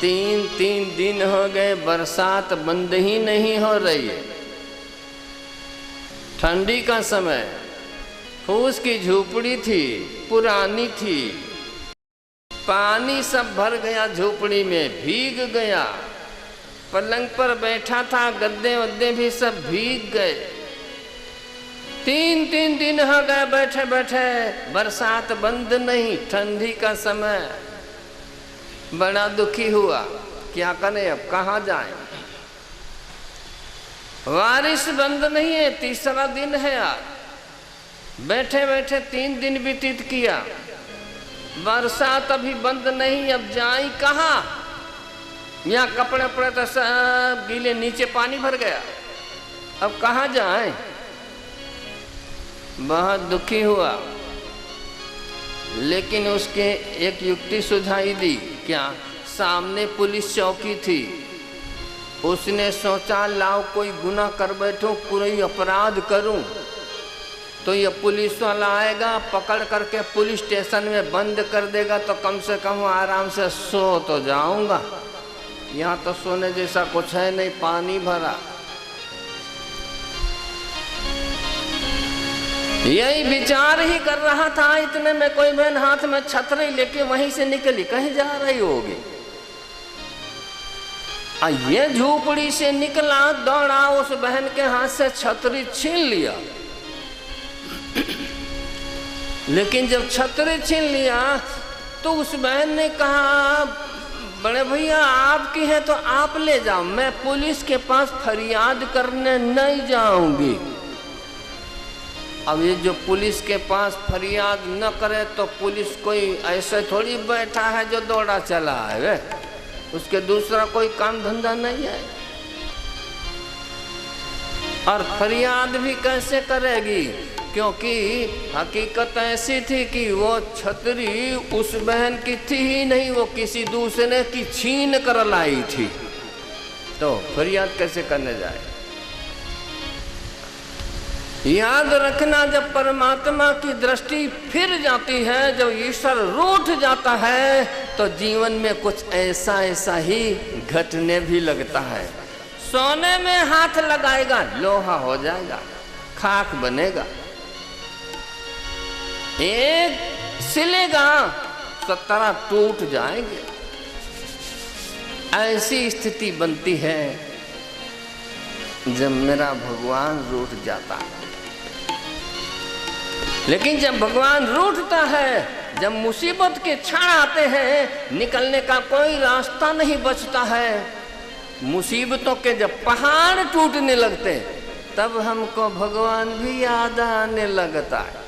तीन दिन हो गए बरसात बंद ही नहीं हो रही है। ठंडी का समय, फूस की झोपड़ी थी, पुरानी थी, पानी सब भर गया झोपड़ी में, भीग गया। पलंग पर बैठा था, गद्दे वद्दे भी सब भीग गए। तीन दिन हो गए बैठे बैठे, बरसात बंद नहीं, ठंडी का समय। बड़ा दुखी हुआ, क्या करें अब, कहाँ जाएं। बारिश बंद नहीं है, तीसरा दिन है यार। बैठे बैठे 3 दिन व्यतीत किया, बरसात अभी बंद नहीं, अब जाए कहाँ। यहाँ कपड़े पड़े तो सब गीले, नीचे पानी भर गया, अब कहाँ जाए। बहुत दुखी हुआ, लेकिन उसके एक युक्ति सुझाई दी। क्या? सामने पुलिस चौकी थी। उसने सोचा लाओ कोई गुनाह कर बैठूं, कोई अपराध करूं, तो ये पुलिस वाला आएगा, पकड़ करके पुलिस स्टेशन में बंद कर देगा, तो कम से कम आराम से सो तो जाऊंगा। यहाँ तो सोने जैसा कुछ है नहीं, पानी भरा। यही विचार ही कर रहा था, इतने में कोई बहन हाथ में छतरी लेके वहीं से निकली, कहीं जा रही होगी। ये झोपड़ी से निकला, दौड़ा, उस बहन के हाथ से छतरी छीन लिया। लेकिन जब छतरी छीन लिया तो उस बहन ने कहा, बड़े भैया आपकी है तो आप ले जाओ, मैं पुलिस के पास फरियाद करने नहीं जाऊंगी। अब ये जो पुलिस के पास फरियाद न करे तो पुलिस कोई ऐसे थोड़ी बैठा है जो दौड़ा चला है वे, उसके दूसरा कोई काम धंधा नहीं है। और फरियाद भी कैसे करेगी, क्योंकि हकीकत ऐसी थी कि वो छतरी उस बहन की थी ही नहीं, वो किसी दूसरे की छीन कर लाई थी, तो फरियाद कैसे करने जाए। याद रखना, जब परमात्मा की दृष्टि फिर जाती है, जब ईश्वर रूठ जाता है, तो जीवन में कुछ ऐसा ही घटने भी लगता है। सोने में हाथ लगाएगा, लोहा हो जाएगा, खाक बनेगा। एक सिलेगा, 17 टूट जाएंगे। ऐसी स्थिति बनती है जब मेरा भगवान रूठ जाता है। लेकिन जब भगवान रूठता है, जब मुसीबत के क्षण आते हैं, निकलने का कोई रास्ता नहीं बचता है, मुसीबतों के जब पहाड़ टूटने लगते, तब हमको भगवान भी याद आने लगता है।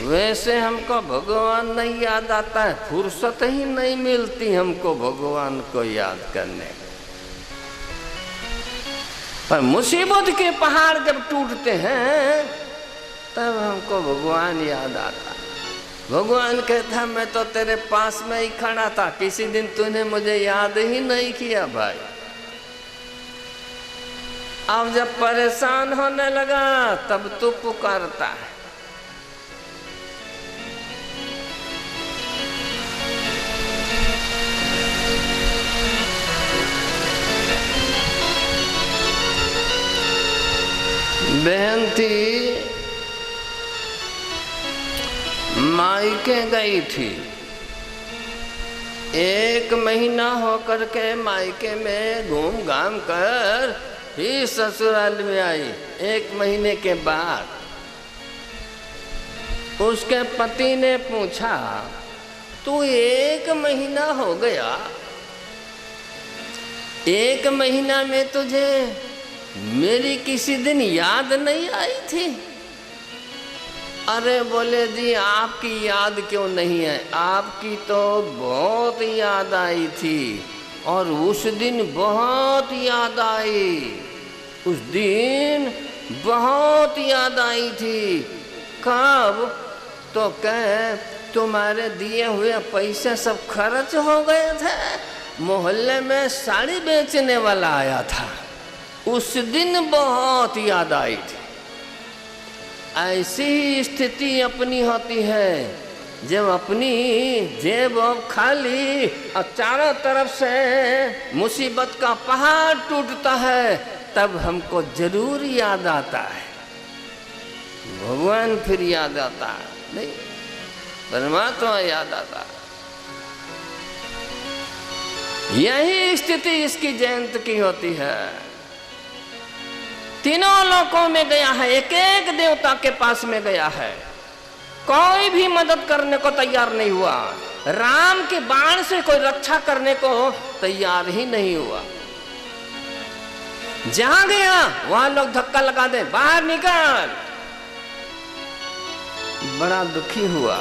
वैसे हमको भगवान नहीं याद आता है, फुर्सत ही नहीं मिलती हमको भगवान को याद करने। पर मुसीबत के पहाड़ जब टूटते हैं, तब हमको भगवान याद आता। भगवान कहता, मैं तो तेरे पास में ही खड़ा था, किसी दिन तूने मुझे याद ही नहीं किया भाई। अब जब परेशान होने लगा, तब तू पुकारता है। बहन थी, मायके गई थी। 1 महीना होकर के मायके में घूम घाम कर ही ससुराल में आई। 1 महीने के बाद उसके पति ने पूछा, तू 1 महीना हो गया, 1 महीना में तुझे मेरी किसी दिन याद नहीं आई थी? अरे बोले जी, आपकी याद क्यों नहीं है, आपकी तो बहुत याद आई थी, और उस दिन बहुत याद आई, उस दिन बहुत याद आई थी। कब? तो कह, तुम्हारे दिए हुए पैसे सब खर्च हो गए थे, मोहल्ले में साड़ी बेचने वाला आया था, उस दिन बहुत याद आई थी। ऐसी स्थिति अपनी होती है जब अपनी जेब खाली और चारों तरफ से मुसीबत का पहाड़ टूटता है, तब हमको जरूर याद आता है भगवान, फिर याद आता है नहीं, परमात्मा याद आता है। यही स्थिति इसकी जयंत की होती है। तीनों लोकों में गया है, एक एक देवता के पास में गया है, कोई भी मदद करने को तैयार नहीं हुआ। राम के बाण से कोई रक्षा करने को तैयार ही नहीं हुआ। जहां गया वहां लोग धक्का लगा दे, बाहर निकल। बड़ा दुखी हुआ,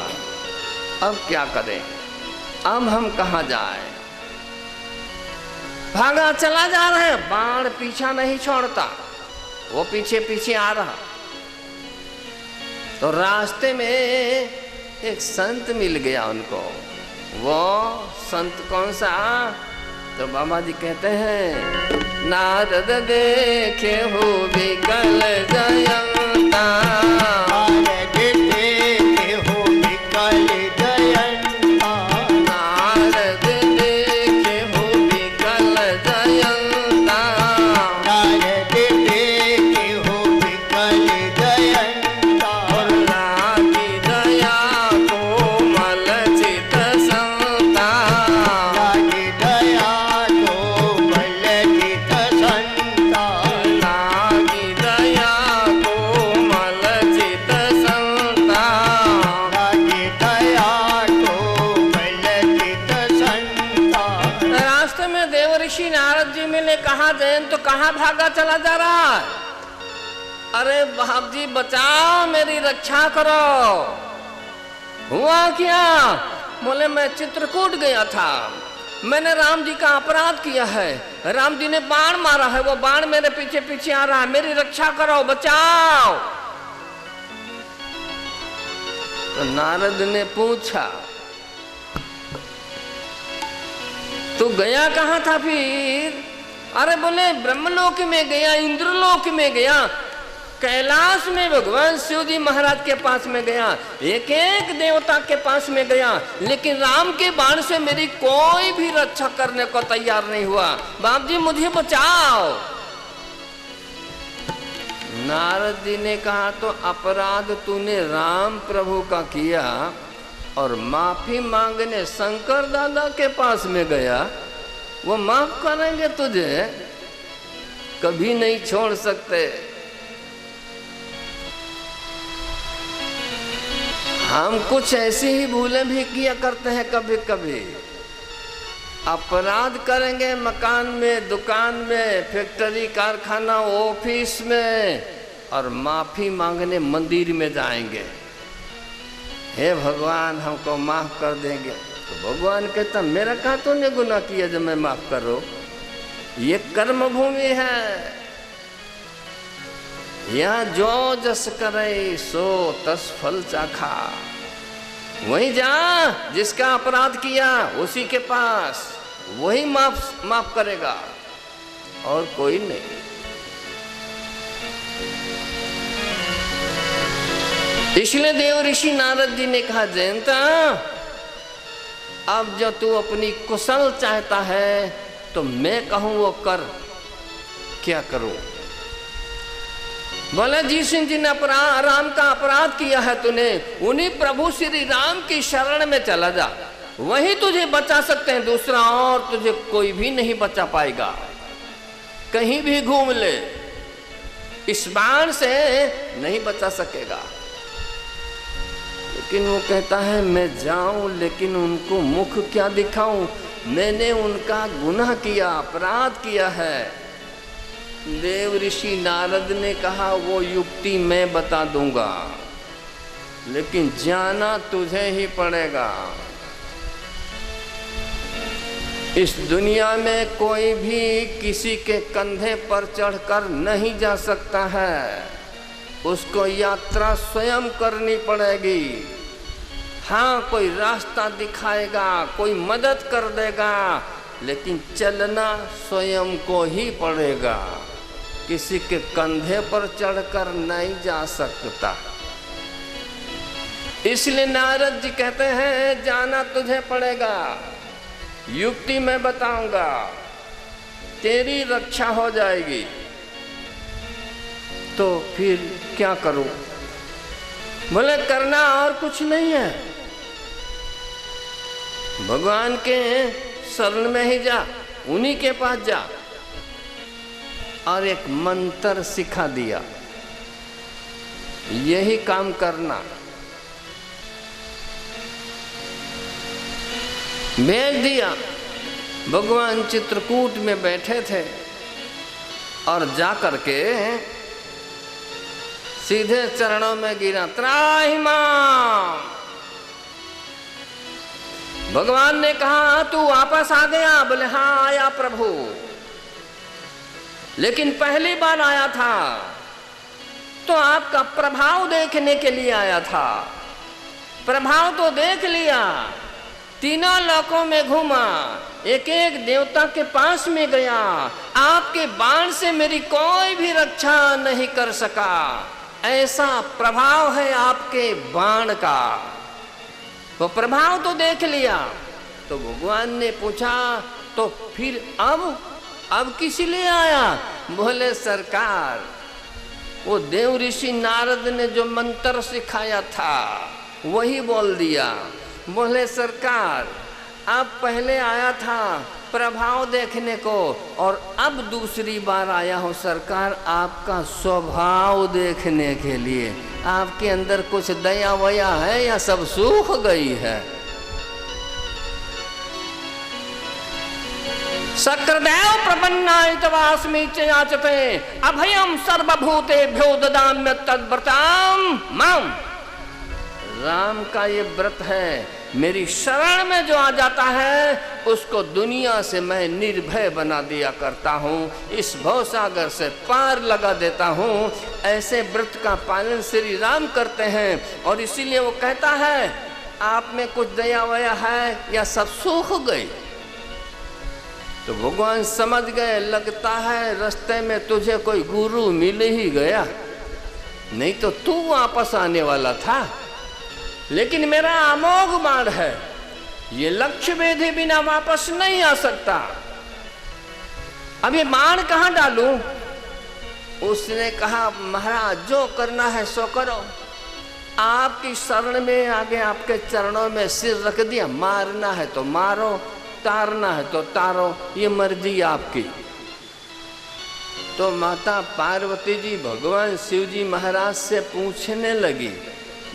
अब क्या करें, अब हम कहां जाए। भागा चला जा रहा है, बाण पीछा नहीं छोड़ता, वो पीछे पीछे आ रहा। तो रास्ते में एक संत मिल गया उनको। वो संत कौन सा? तो बाबा जी कहते हैं, नारद देखे हो विकल जयंता, नारद देखे हो विकल जयंता, नारद देखे हो विकल जयंता, नारद देखे हो विकल जयंता, और लागी दया कोमल चित संता, लागी दया कोमल चित संता, लागी दया कोमल चित संता, लागी दया कोमल चित संता। रास्ते में देव ऋषि नारद जी मिले, कहा जयंत तो कहाँ भागा चला जा रहा है? अरे बाप जी बचाओ, मेरी रक्षा करो। हुआ क्या? बोले मैं चित्रकूट गया था, मैंने राम जी का अपराध किया है, राम जी ने बाण मारा है, वो बाण मेरे पीछे पीछे आ रहा है, मेरी रक्षा करो, बचाओ। तो नारद ने पूछा, तू गया कहाँ था फिर? अरे बोले ब्रह्मलोक में गया, इंद्रलोक में गया, कैलाश में भगवान शिव जी महाराज के पास में गया, एक एक देवता के पास में गया, लेकिन राम के बाण से मेरी कोई भी रक्षा करने को तैयार नहीं हुआ। बाप जी मुझे बचाओ। नारद जी ने कहा, तो अपराध तूने राम प्रभु का किया और माफी मांगने शंकर दादा के पास में गया, वो माफ करेंगे तुझे, कभी नहीं छोड़ सकते। हम कुछ ऐसी ही भूलें भी किया करते हैं कभी कभी। अपराध करेंगे मकान में, दुकान में, फैक्ट्री, कारखाना, ऑफिस में, और माफी मांगने मंदिर में जाएंगे, हे भगवान हमको माफ कर देंगे। तो भगवान कहता, मेरा कहा तूने गुनाह किया जो मैं माफ करो? ये कर्म भूमि है, यहाँ जो जस करे सो तस फल चाखा। वहीं जा, जिसका अपराध किया उसी के पास, वही माफ करेगा, और कोई नहीं। इसलिए देव ऋषि नारद जी ने कहा, जयंता अब जो तू अपनी कुशल चाहता है तो मैं कहूं वो कर। क्या करूं? बोले जिस जी ने राम का अपराध किया है तूने, उन्हीं प्रभु श्री राम की शरण में चला जा, वही तुझे बचा सकते हैं, दूसरा और तुझे कोई भी नहीं बचा पाएगा। कहीं भी घूम ले, इस बाण से नहीं बचा सकेगा। लेकिन वो कहता है मैं जाऊं, लेकिन उनको मुख क्या दिखाऊं? मैंने उनका गुनाह किया, अपराध किया है। देव ऋषि नारद ने कहा, वो युक्ति मैं बता दूंगा, लेकिन जाना तुझे ही पड़ेगा। इस दुनिया में कोई भी किसी के कंधे पर चढ़कर नहीं जा सकता है, उसको यात्रा स्वयं करनी पड़ेगी। हाँ, कोई रास्ता दिखाएगा, कोई मदद कर देगा, लेकिन चलना स्वयं को ही पड़ेगा। किसी के कंधे पर चढ़कर नहीं जा सकता। इसलिए नारद जी कहते हैं जाना तुझे पड़ेगा, युक्ति मैं बताऊंगा, तेरी रक्षा हो जाएगी। तो फिर क्या करूं? बोले करना और कुछ नहीं है, भगवान के शरण में ही जा, उन्हीं के पास जा। और एक मंत्र सिखा दिया, यही काम करना। भेज दिया। भगवान चित्रकूट में बैठे थे और जा करके सीधे चरणों में गिरा, त्राहि मां। भगवान ने कहा तू वापस आ गया? बोले हाँ आया प्रभु, लेकिन पहली बार आया था तो आपका प्रभाव देखने के लिए आया था। प्रभाव तो देख लिया, तीनों लोकों में घूमा, एक एक देवता के पास में गया, आपके बाण से मेरी कोई भी रक्षा नहीं कर सका। ऐसा प्रभाव है आपके बाण का। तो प्रभाव तो देख लिया। तो भगवान ने पूछा तो फिर अब किस लिए आया? बोले सरकार, वो देव ऋषि नारद ने जो मंत्र सिखाया था वही बोल दिया। बोले सरकार, अब पहले आया था प्रभाव देखने को और अब दूसरी बार आया हूँ सरकार आपका स्वभाव देखने के लिए। आपके अंदर कुछ दया वया है या सब सूख गई है? सक्रदेव प्रपन्नायितवास्मि च याचते अभयम सर्वभूतेभ्यो ददाम्य तद्व्रताम माम। राम का ये व्रत है, मेरी शरण में जो आ जाता है उसको दुनिया से मैं निर्भय बना दिया करता हूँ, इस भवसागर से पार लगा देता हूँ। ऐसे व्रत का पालन श्री राम करते हैं और इसीलिए वो कहता है आप में कुछ दया वया है या सब सूख गई? तो भगवान समझ गए, लगता है रास्ते में तुझे कोई गुरु मिल ही गया, नहीं तो तू वापस आने वाला था। लेकिन मेरा अमोघ बाण है, ये लक्ष्य भेदे बिना वापस नहीं आ सकता। अब ये बाण कहाँ डालूं? उसने कहा महाराज जो करना है सो करो, आपकी शरण में आगे आपके चरणों में सिर रख दिया, मारना है तो मारो, तारना है तो तारो, ये मर्जी आपकी। तो माता पार्वती जी भगवान शिव जी महाराज से पूछने लगी,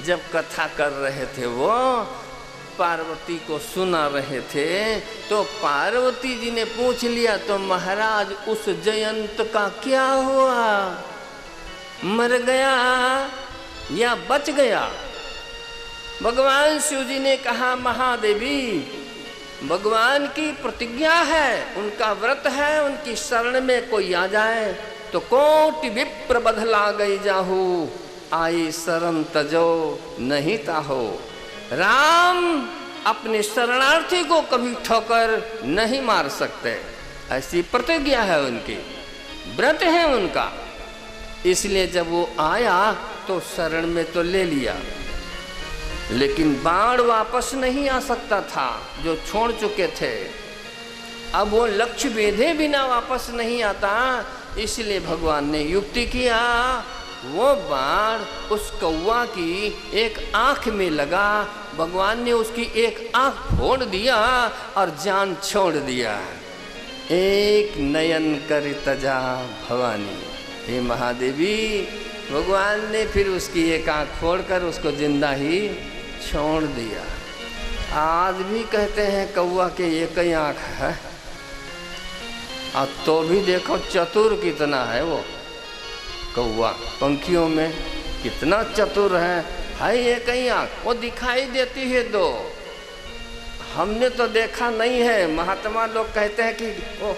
जब कथा कर रहे थे वो पार्वती को सुना रहे थे, तो पार्वती जी ने पूछ लिया तो महाराज उस जयंत का क्या हुआ? मर गया या बच गया? भगवान शिव जी ने कहा महादेवी, भगवान की प्रतिज्ञा है, उनका व्रत है, उनकी शरण में कोई आ जाए तो कोटि विप्र बदला गई जाहू, आई शरण तजो नहीं ताहो। राम अपने शरणार्थी को कभी ठोकर नहीं मार सकते, ऐसी प्रतिज्ञा है उनकी, व्रत है उनका। इसलिए जब वो आया तो शरण में तो ले लिया, लेकिन बाण वापस नहीं आ सकता था जो छोड़ चुके थे। अब वो लक्ष्य भेदे बिना वापस नहीं आता, इसलिए भगवान ने युक्ति किया, वो बाण उस कौवा की एक आंख में लगा, भगवान ने उसकी एक आंख फोड़ दिया और जान छोड़ दिया। एक नयन कर तजा भवानी, हे महादेवी, भगवान ने फिर उसकी एक आंख फोड़कर उसको जिंदा ही छोड़ दिया। आज भी कहते हैं कौवा के एक ही आंख है, और तो भी देखो चतुर कितना है वो कौवा, पंखियों में कितना चतुर है एक ही आंख, वो दिखाई देती है दो। हमने तो देखा नहीं है, महात्मा लोग कहते हैं कि वो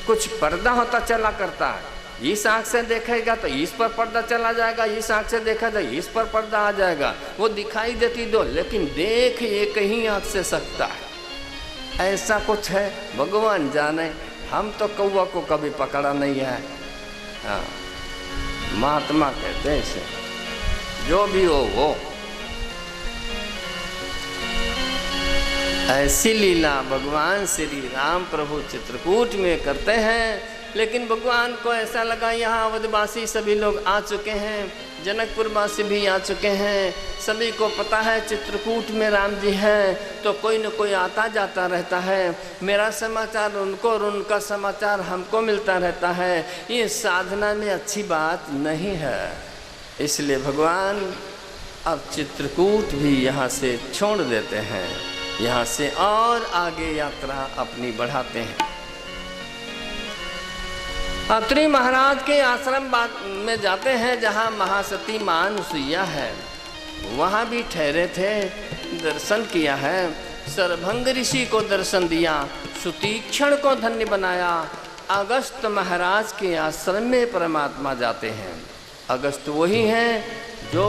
कुछ पर्दा होता चला करता है, इस आंख से देखेगा तो इस पर पर्दा चला जाएगा, इस आंख से देखा तो इस पर पर्दा आ जाएगा, वो दिखाई देती दो, लेकिन देख एक ही आंख से सकता है। ऐसा कुछ है, भगवान जाने, हम तो कौवा को कभी पकड़ा नहीं है। हाँ, महात्मा कहते हैं इसे, जो भी हो वो ऐसी लीला भगवान श्री राम प्रभु चित्रकूट में करते हैं। लेकिन भगवान को ऐसा लगा यहाँ अवधवासी सभी लोग आ चुके हैं, जनकपुरवासी भी आ चुके हैं, सभी को पता है चित्रकूट में राम जी हैं, तो कोई न कोई आता जाता रहता है। मेरा समाचार उनको और उनका समाचार हमको मिलता रहता है, ये साधना में अच्छी बात नहीं है। इसलिए भगवान अब चित्रकूट भी यहाँ से छोड़ देते हैं, यहाँ से और आगे यात्रा अपनी बढ़ाते हैं। अत्रि महाराज के आश्रम में जाते हैं जहाँ महासती मां अनुसुईया है, वहाँ भी ठहरे थे, दर्शन किया है। सरभंग ऋषि को दर्शन दिया, सुतीक्षण को धन्य बनाया। अगस्त महाराज के आश्रम में परमात्मा जाते हैं। अगस्त वही हैं जो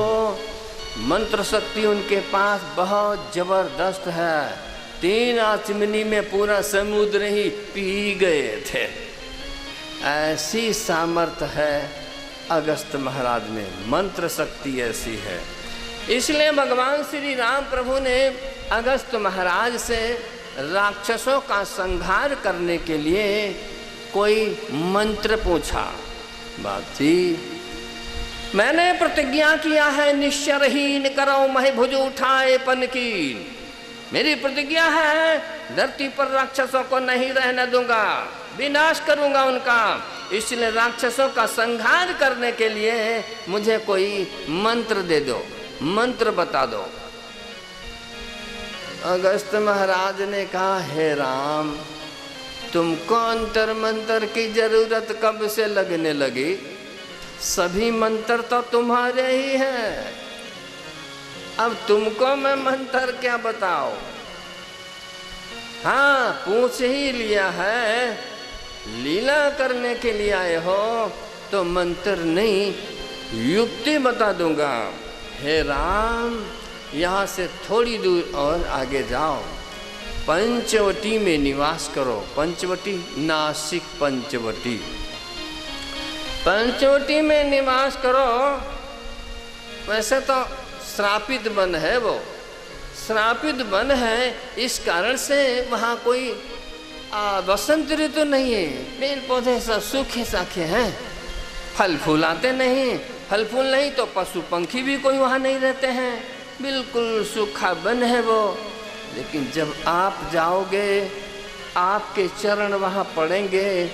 मंत्र शक्ति उनके पास बहुत जबरदस्त है, 3 आचमनी में पूरा समुद्र ही पी गए थे, ऐसी सामर्थ्य है अगस्त महाराज में, मंत्र शक्ति ऐसी है। इसलिए भगवान श्री राम प्रभु ने अगस्त महाराज से राक्षसों का संहार करने के लिए कोई मंत्र पूछा। बात थी, मैंने प्रतिज्ञा किया है निश्चरहीन करो महि भुज उठाए पनकीन। मेरी प्रतिज्ञा है धरती पर राक्षसों को नहीं रहने दूंगा, विनाश करूंगा उनका। इसलिए राक्षसों का संहार करने के लिए मुझे कोई मंत्र दे दो, मंत्र बता दो। अगस्त महाराज ने कहा, हे राम, तुमको अंतर मंत्र की जरूरत कब से लगने लगी? सभी मंत्र तो तुम्हारे ही हैं, अब तुमको मैं मंत्र क्या बताओ? हाँ, पूछ ही लिया है, लीला करने के लिए आए हो तो मंत्र नहीं युक्ति बता दूंगा। हे राम, यहाँ से थोड़ी दूर और आगे जाओ, पंचवटी में निवास करो। पंचवटी, नासिक पंचवटी, पंचवटी में निवास करो। वैसे तो श्रापित वन है, वो श्रापित वन है, इस कारण से वहाँ कोई बसंत ऋतु नहीं है, पेड़ पौधे सब सूखे साखे हैं, फल फूल आते नहीं, फल फूल नहीं तो पशु पंखी भी कोई वहाँ नहीं रहते हैं, बिल्कुल सूखा वन है वो। लेकिन जब आप जाओगे, आपके चरण वहाँ पड़ेंगे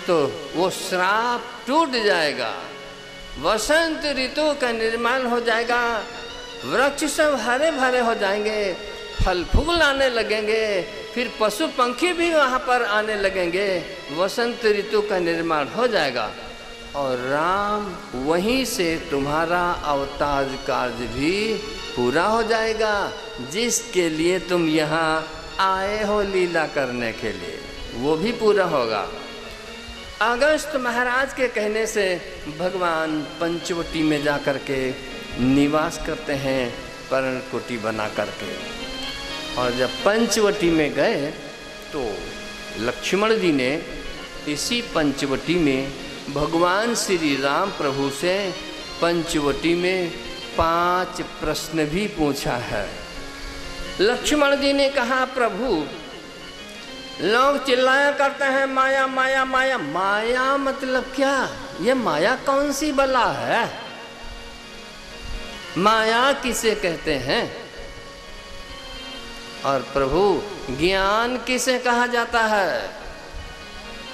तो वो श्राप टूट जाएगा, वसंत ऋतु का निर्माण हो जाएगा, वृक्ष सब हरे भरे हो जाएंगे, फल फूल आने लगेंगे, फिर पशु पंखी भी वहाँ पर आने लगेंगे, वसंत ऋतु का निर्माण हो जाएगा। और राम वहीं से तुम्हारा अवतार कार्य भी पूरा हो जाएगा, जिसके लिए तुम यहाँ आए हो लीला करने के लिए, वो भी पूरा होगा। अगस्त महाराज के कहने से भगवान पंचवटी में जा कर के निवास करते हैं, पर्णकुटी बना करके। और जब पंचवटी में गए तो लक्ष्मण जी ने इसी पंचवटी में भगवान श्री राम प्रभु से पंचवटी में 5 प्रश्न भी पूछा है। लक्ष्मण जी ने कहा, प्रभु, लोग चिल्लाया करते हैं माया माया माया, माया मतलब क्या? ये माया कौन सी बला है? माया किसे कहते हैं? और प्रभु, ज्ञान किसे कहा जाता है?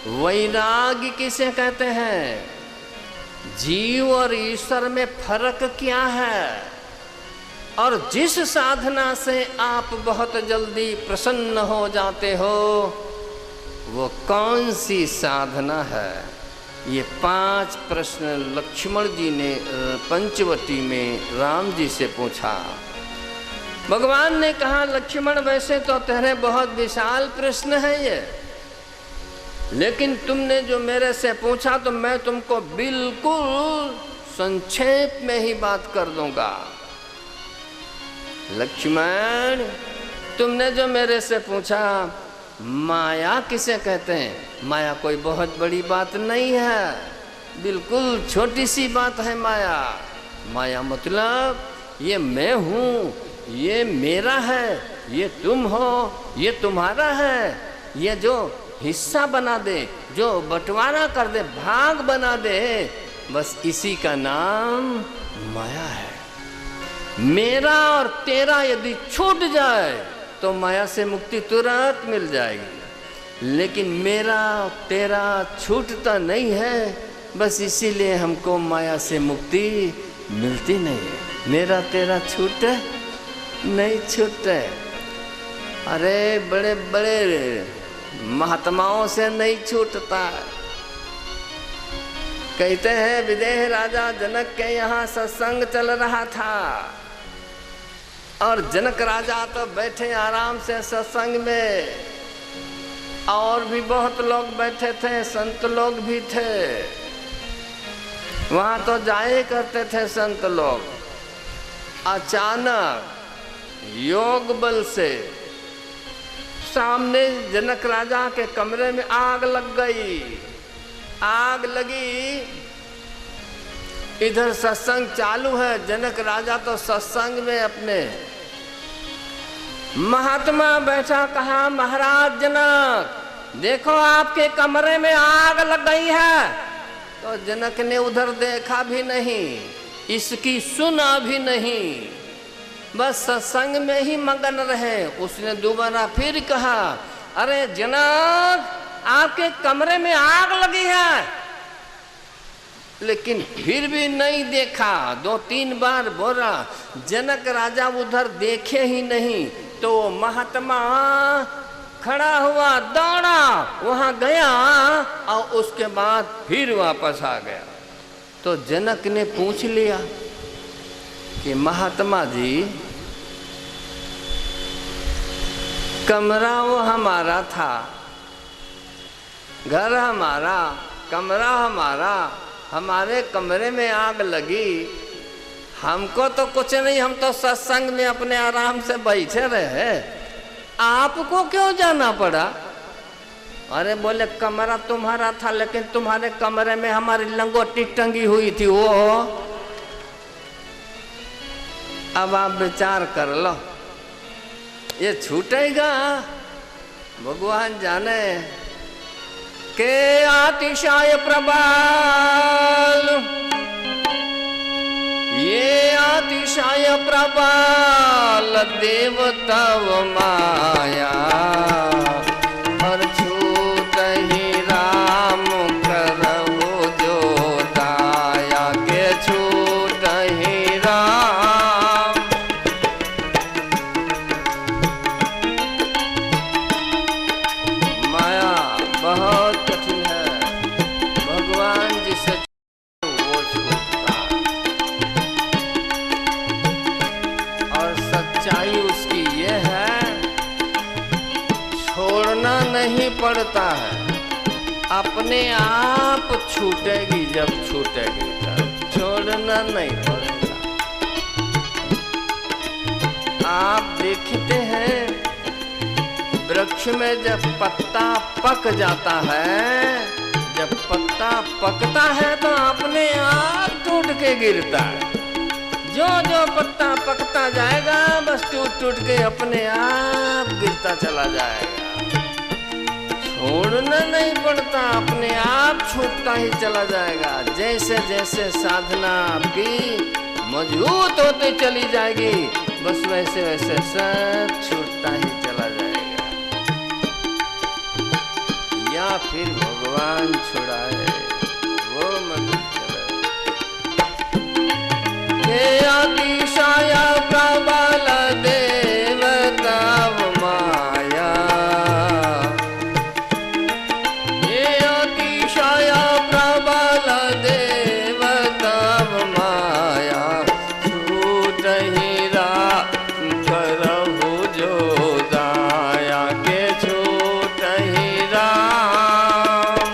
वैराग्य किसे कहते हैं? जीव और ईश्वर में फर्क क्या है? और जिस साधना से आप बहुत जल्दी प्रसन्न हो जाते हो, वो कौन सी साधना है? ये 5 प्रश्न लक्ष्मण जी ने पंचवटी में राम जी से पूछा। भगवान ने कहा, लक्ष्मण, वैसे तो तेरे बहुत विशाल प्रश्न है ये, लेकिन तुमने जो मेरे से पूछा तो मैं तुमको बिल्कुल संक्षेप में ही बात कर दूंगा। लक्ष्मण, तुमने जो मेरे से पूछा माया किसे कहते हैं? माया कोई बहुत बड़ी बात नहीं है, बिल्कुल छोटी सी बात है माया। माया मतलब ये मैं हूँ, ये मेरा है, ये तुम हो, ये तुम्हारा है, ये जो हिस्सा बना दे, जो बंटवारा कर दे, भाग बना दे, बस इसी का नाम माया है। मेरा और तेरा यदि छूट जाए तो माया से मुक्ति तुरंत मिल जाएगी, लेकिन मेरा और तेरा छूटता नहीं है, बस इसीलिए हमको माया से मुक्ति मिलती नहीं है। मेरा तेरा छूटे नहीं छूटे। अरे बड़े बड़े महात्माओं से नहीं छूटता। कहते हैं विदेह राजा जनक के यहाँ सत्संग चल रहा था और जनक राजा तो बैठे आराम से सत्संग में, और भी बहुत लोग बैठे थे, संत लोग भी थे, वहां तो जाए करते थे संत लोग। अचानक योग बल से सामने जनक राजा के कमरे में आग लग गई। आग लगी, इधर सत्संग चालू है, जनक राजा तो सत्संग में अपने। महात्मा बैठा, कहा महाराज जनक देखो आपके कमरे में आग लग गई है। तो जनक ने उधर देखा भी नहीं, इसकी सुना भी नहीं, बस सत्संग में ही मगन रहे। उसने दोबारा फिर कहा, अरे जनक आपके कमरे में आग लगी है, लेकिन फिर भी नहीं देखा। 2-3 बार बोला, जनक राजा उधर देखे ही नहीं। तो महात्मा खड़ा हुआ, दौड़ा, वहां गया और उसके बाद फिर वापस आ गया। तो जनक ने पूछ लिया कि महात्मा जी कमरा वो हमारा था, घर हमारा, कमरा हमारा, हमारे कमरे में आग लगी, हमको तो कुछ नहीं, हम तो सत्संग में अपने आराम से बैठे रहे, आपको क्यों जाना पड़ा? अरे बोले कमरा तुम्हारा था, लेकिन तुम्हारे कमरे में हमारी लंगोटी टंगी हुई थी वो। अब आप विचार कर लो, ये छूटेगा? भगवान जाने के अतिशय प्रबल, ये अतिशय प्रबल देवतव माया, और छूट ही राम करहु जो दाया, के छूट ही राम। माया बहुत कठिन है, भगवान जिसे वो छूटता। और सच्चाई उसकी ये है, छोड़ना नहीं पड़ता है, अपने आप छूटेगी, जब छूटेगी तब, छोड़ना नहीं पड़ता। आप देखते हैं वृक्ष में जब पत्ता पक जाता है, जब पत्ता पकता है तो अपने आप टूट के गिरता है। जो जो पत्ता पकता जाएगा बस टूट टूट के अपने आप गिरता चला जाएगा। छोड़ना नहीं पड़ता, अपने आप छूटता ही चला जाएगा। जैसे जैसे साधना आपकी मजबूत होती चली जाएगी, बस वैसे वैसे सब छूटता ही चला जाएगा। या फिर भगवान छुड़ाए, वो मदद करे। हे अतिशय प्रबल देवतव माया, हे अतिशय प्रबल देवतव माया, छूट ही राम करहु जो दाया, के छूट ही राम,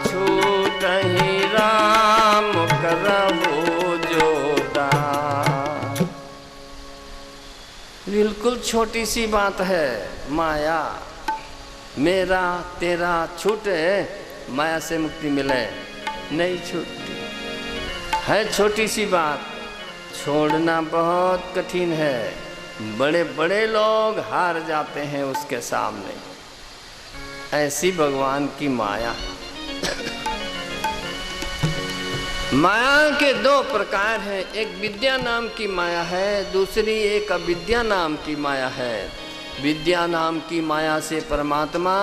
छूट ही राम करहु जो दाया। बिल्कुल छोटी सी बात है माया। मेरा तेरा छूटे, माया से मुक्ति मिले, नहीं छूटती है। छोटी सी बात, छोड़ना बहुत कठिन है। बड़े बड़े लोग हार जाते हैं उसके सामने। ऐसी भगवान की माया। माया के दो प्रकार हैं, एक विद्या नाम की माया है, दूसरी एक अविद्या नाम की माया है। विद्या नाम की माया से परमात्मा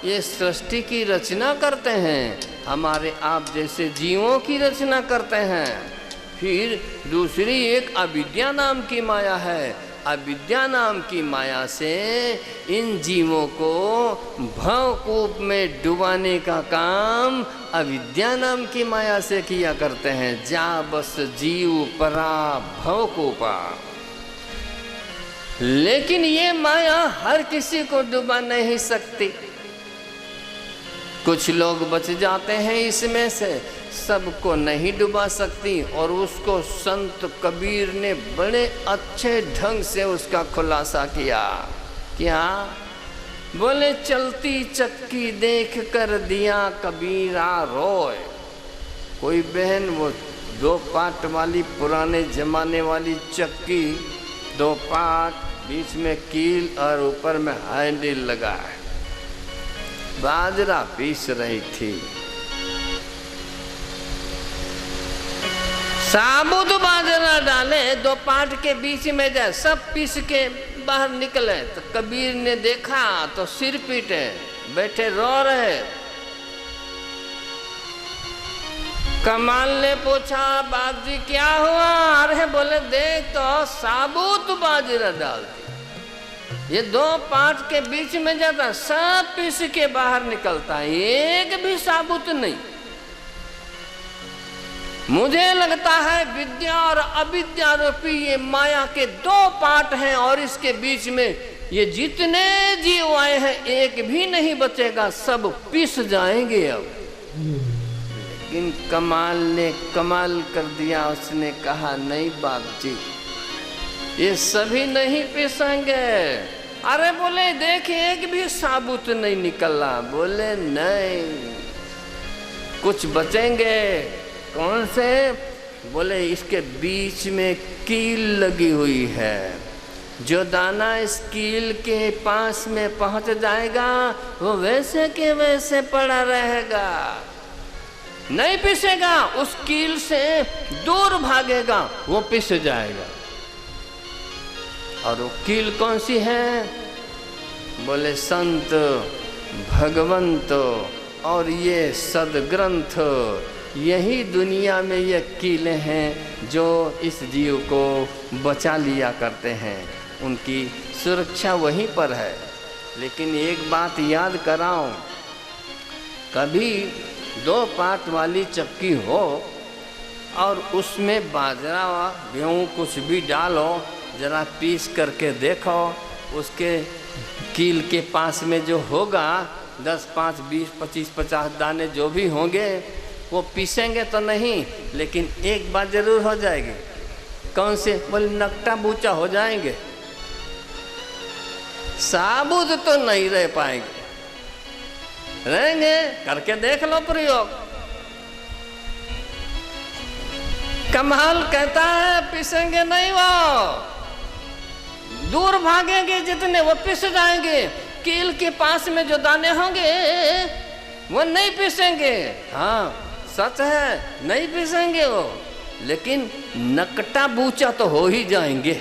ये सृष्टि की रचना करते हैं, हमारे आप जैसे जीवों की रचना करते हैं। फिर दूसरी एक अविद्या नाम की माया है। अविद्या नाम की माया से इन जीवों को भवकूप में डुबाने का काम अविद्या नाम की माया से किया करते हैं। जा बस जीव परा भवकूपा। लेकिन ये माया हर किसी को डुबा नहीं सकती। कुछ लोग बच जाते हैं इसमें से, सबको नहीं डुबा सकती। और उसको संत कबीर ने बड़े अच्छे ढंग से उसका खुलासा किया। क्या बोले? चलती चक्की देख कर दिया कबीरा रोए। कोई बहन वो 2 पाट वाली पुराने जमाने वाली चक्की, 2 पाट, बीच में कील और ऊपर में हैंडल लगा है, बाजरा पीस रही थी। साबुत बाजरा डाले, 2 पाट के बीच में जाए, सब पीस के बाहर निकले। तो कबीर ने देखा तो सिर पीटे बैठे रो रहे। कमाल ने पूछा, बाप जी क्या हुआ? अरे बोले देख तो साबुत बाजरा डालती, ये 2 पाट के बीच में जाता, सब पीस के बाहर निकलता, एक भी साबुत नहीं। मुझे लगता है विद्या और अविद्या रूपी ये माया के 2 पार्ट हैं और इसके बीच में ये जितने जीव आए हैं एक भी नहीं बचेगा, सब पिस जाएंगे अब। लेकिन कमाल ने कमाल कर दिया, उसने कहा नहीं बाप जी ये सभी नहीं पिसेंगे। अरे बोले देख एक भी साबुत नहीं निकला। बोले नहीं, कुछ बचेंगे। कौन से? बोले इसके बीच में कील लगी हुई है, जो दाना इस कील के पास में पहुंच जाएगा वो वैसे के वैसे पड़ा रहेगा, नहीं पिसेगा, उस कील से दूर भागेगा, वो पिस जाएगा। और वो कील कौन सी है? बोले संत, भगवंत और ये सदग्रंथ, यही दुनिया में ये कीले हैं जो इस जीव को बचा लिया करते हैं, उनकी सुरक्षा वहीं पर है। लेकिन एक बात याद कराऊं, कभी 2 पाट वाली चक्की हो और उसमें बाजरा गेहूँ कुछ भी डालो, जरा पीस करके देखो, उसके कील के पास में जो होगा 10, 5, 20, 25, 50 दाने जो भी होंगे वो पीसेंगे तो नहीं, लेकिन एक बात जरूर हो जाएगी। कौन से? बोले नकटा बूचा हो जाएंगे, साबुत तो नहीं रह पाएंगे। रहेंगे, करके देख लो प्रयोग। कमाल कहता है पिसेंगे नहीं, वो दूर भागेंगे, जितने वो पिस जाएंगे। कील के पास में जो दाने होंगे वो नहीं पिसेंगे। हाँ सच है, नहीं पिसेंगे वो, लेकिन नकटा बूचा तो हो ही जाएंगे।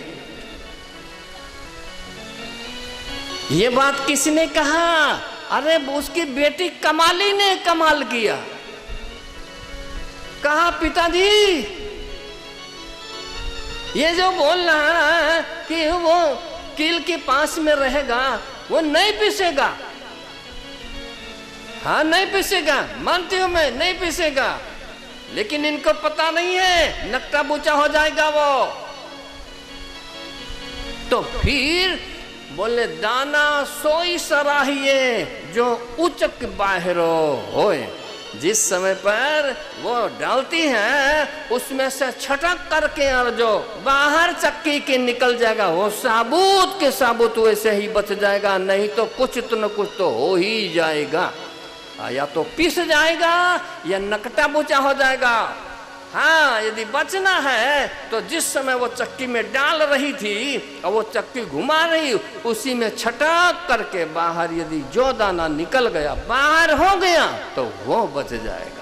ये बात किसने कहा? अरे उसकी बेटी कमाली ने कमाल किया। कहा पिताजी ये जो बोल रहा है कि वो कील के पास में रहेगा वो नहीं पिसेगा। हाँ नहीं पिसेगा, मानती हूं मैं, नहीं पिसेगा, लेकिन इनको पता नहीं है नकटा बूचा हो जाएगा वो। तो फिर बोले दाना सोई सराहिए जो उचक बाहरो होए। जिस समय पर वो डालती है उसमें से छटक करके और जो बाहर चक्की के निकल जाएगा वो साबुत के साबुत वैसे ही बच जाएगा, नहीं तो कुछ तो न कुछ तो हो ही जाएगा। या तो पिस जाएगा या नकटा बूचा हो जाएगा। हाँ, यदि बचना है तो जिस समय वो चक्की में डाल रही थी और वो चक्की घुमा रही, उसी में छटाक करके बाहर यदि जो दाना निकल गया, बाहर हो गया, तो वो बच जाएगा।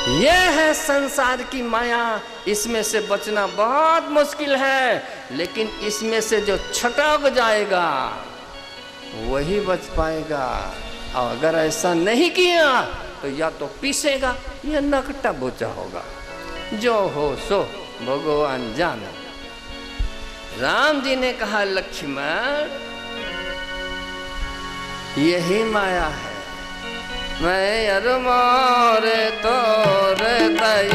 यह है संसार की माया। इसमें से बचना बहुत मुश्किल है, लेकिन इसमें से जो छटक जाएगा वही बच पाएगा। और अगर ऐसा नहीं किया तो या तो पीसेगा या नकटा बोचा होगा। जो हो सो भगवान जाने। राम जी ने कहा, लक्ष्मण यही माया है। मैं अरमारे तोरे दया